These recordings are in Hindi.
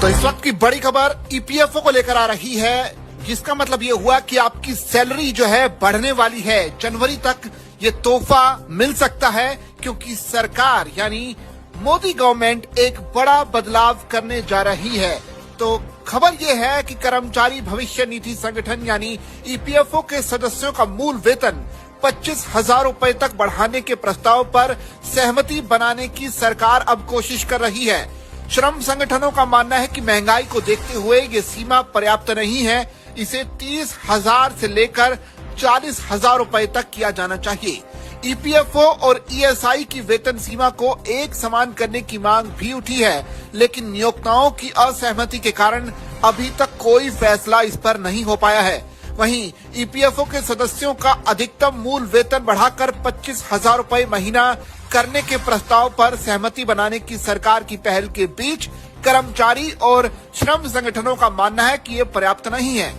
तो इस वक्त की बड़ी खबर ईपीएफओ को लेकर आ रही है, जिसका मतलब ये हुआ कि आपकी सैलरी जो है बढ़ने वाली है। जनवरी तक ये तोहफा मिल सकता है, क्योंकि सरकार यानी मोदी गवर्नमेंट एक बड़ा बदलाव करने जा रही है। तो खबर ये है कि कर्मचारी भविष्य निधि संगठन यानी ईपीएफओ के सदस्यों का मूल वेतन 25,000 रुपए तक बढ़ाने के प्रस्ताव पर सहमति बनाने की सरकार अब कोशिश कर रही है। श्रम संगठनों का मानना है कि महंगाई को देखते हुए ये सीमा पर्याप्त नहीं है, इसे 30,000 से लेकर 40,000 रुपए तक किया जाना चाहिए। ईपीएफओ और ईएसआई की वेतन सीमा को एक समान करने की मांग भी उठी है, लेकिन नियोक्ताओं की असहमति के कारण अभी तक कोई फैसला इस पर नहीं हो पाया है। वहीं ईपीएफओ के सदस्यों का अधिकतम मूल वेतन बढ़ाकर 25,000 रुपए महीना करने के प्रस्ताव पर सहमति बनाने की सरकार की पहल के बीच कर्मचारी और श्रम संगठनों का मानना है कि ये पर्याप्त नहीं है।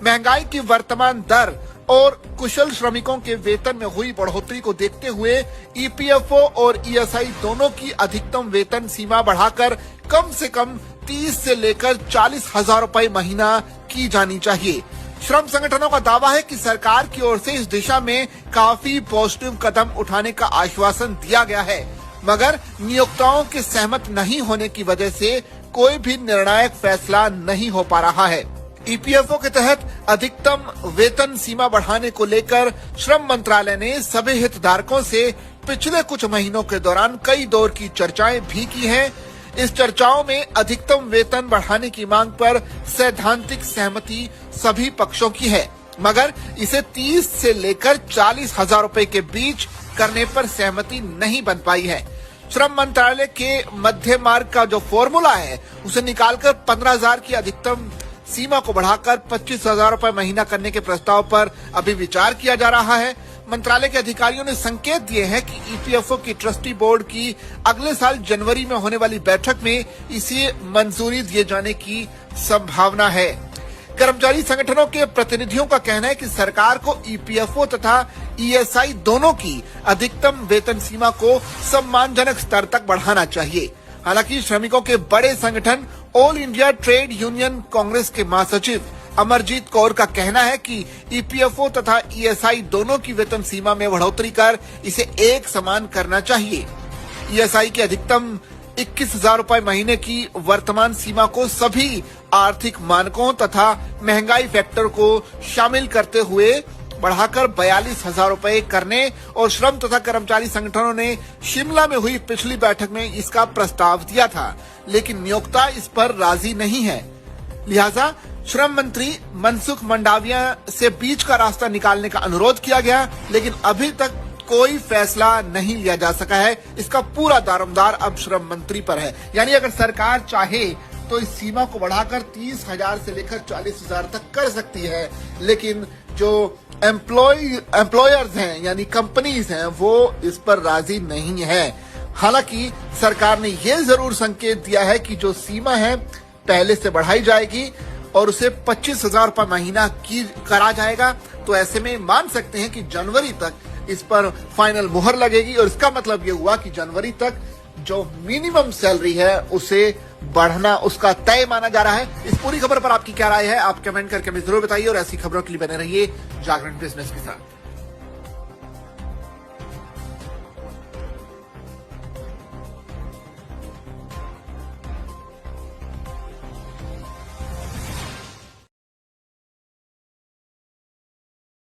महंगाई की वर्तमान दर और कुशल श्रमिकों के वेतन में हुई बढ़ोतरी को देखते हुए ईपीएफओ और ईएसआई दोनों की अधिकतम वेतन सीमा बढ़ाकर कम से कम 30 से लेकर 40,000 रुपए महीना की जानी चाहिए। श्रम संगठनों का दावा है कि सरकार की ओर से इस दिशा में काफी पॉजिटिव कदम उठाने का आश्वासन दिया गया है, मगर नियोक्ताओं के सहमत नहीं होने की वजह से कोई भी निर्णायक फैसला नहीं हो पा रहा है। ईपीएफओ के तहत अधिकतम वेतन सीमा बढ़ाने को लेकर श्रम मंत्रालय ने सभी हितधारकों से पिछले कुछ महीनों के दौरान कई दौर की चर्चाएं भी की हैं। इस चर्चाओं में अधिकतम वेतन बढ़ाने की मांग पर सैद्धांतिक सहमति सभी पक्षों की है, मगर इसे 30 से लेकर 40,000 रुपए के बीच करने पर सहमति नहीं बन पाई है। श्रम मंत्रालय के मध्य मार्ग का जो फॉर्मूला है उसे निकालकर 15,000 की अधिकतम सीमा को बढ़ाकर 25,000 रुपए महीना करने के प्रस्ताव पर अभी विचार किया जा रहा है। मंत्रालय के अधिकारियों ने संकेत दिए हैं कि ईपीएफओ की ट्रस्टी बोर्ड की अगले साल जनवरी में होने वाली बैठक में इसे मंजूरी दिए जाने की संभावना है। कर्मचारी संगठनों के प्रतिनिधियों का कहना है कि सरकार को ईपीएफओ तथा ईएसआई दोनों की अधिकतम वेतन सीमा को सम्मानजनक स्तर तक बढ़ाना चाहिए। हालांकि श्रमिकों के बड़े संगठन all India trade union Congress के महासचिव अमरजीत कौर का कहना है कि ईपीएफओ तथा ईएसआई दोनों की वेतन सीमा में बढ़ोतरी कर इसे एक समान करना चाहिए। ईएसआई के अधिकतम 21,000 रुपए महीने की वर्तमान सीमा को सभी आर्थिक मानकों तथा महंगाई फैक्टर को शामिल करते हुए बढ़ाकर 42,000 रुपए करने और श्रम तथा कर्मचारी संगठनों ने शिमला में हुई पिछली बैठक में इसका प्रस्ताव दिया था, लेकिन नियोक्ता इस पर राजी नहीं है। लिहाजा श्रम मंत्री मनसुख मंडाविया से बीच का रास्ता निकालने का अनुरोध किया गया, लेकिन अभी तक कोई फैसला नहीं लिया जा सका है। इसका पूरा दारोमदार अब श्रम मंत्री पर है। यानी अगर सरकार चाहे तो इस सीमा को बढ़ाकर 30,000 से लेकर 40,000 तक कर सकती है, लेकिन जो एम्प्लॉयर्स हैं यानी कंपनीज हैं वो इस पर राजी नहीं है। हालांकि सरकार ने ये जरूर संकेत दिया है कि जो सीमा है पहले से बढ़ाई जाएगी और उसे 25,000 रुपए महीना की करा जाएगा। तो ऐसे में मान सकते हैं कि जनवरी तक इस पर फाइनल मुहर लगेगी, और इसका मतलब ये हुआ कि जनवरी तक जो मिनिमम सैलरी है उसे बढ़ना उसका तय माना जा रहा है। इस पूरी खबर पर आपकी क्या राय है, आप कमेंट करके हमें जरूर बताइए, और ऐसी खबरों के लिए बने रहिए जागरण बिजनेस के साथ।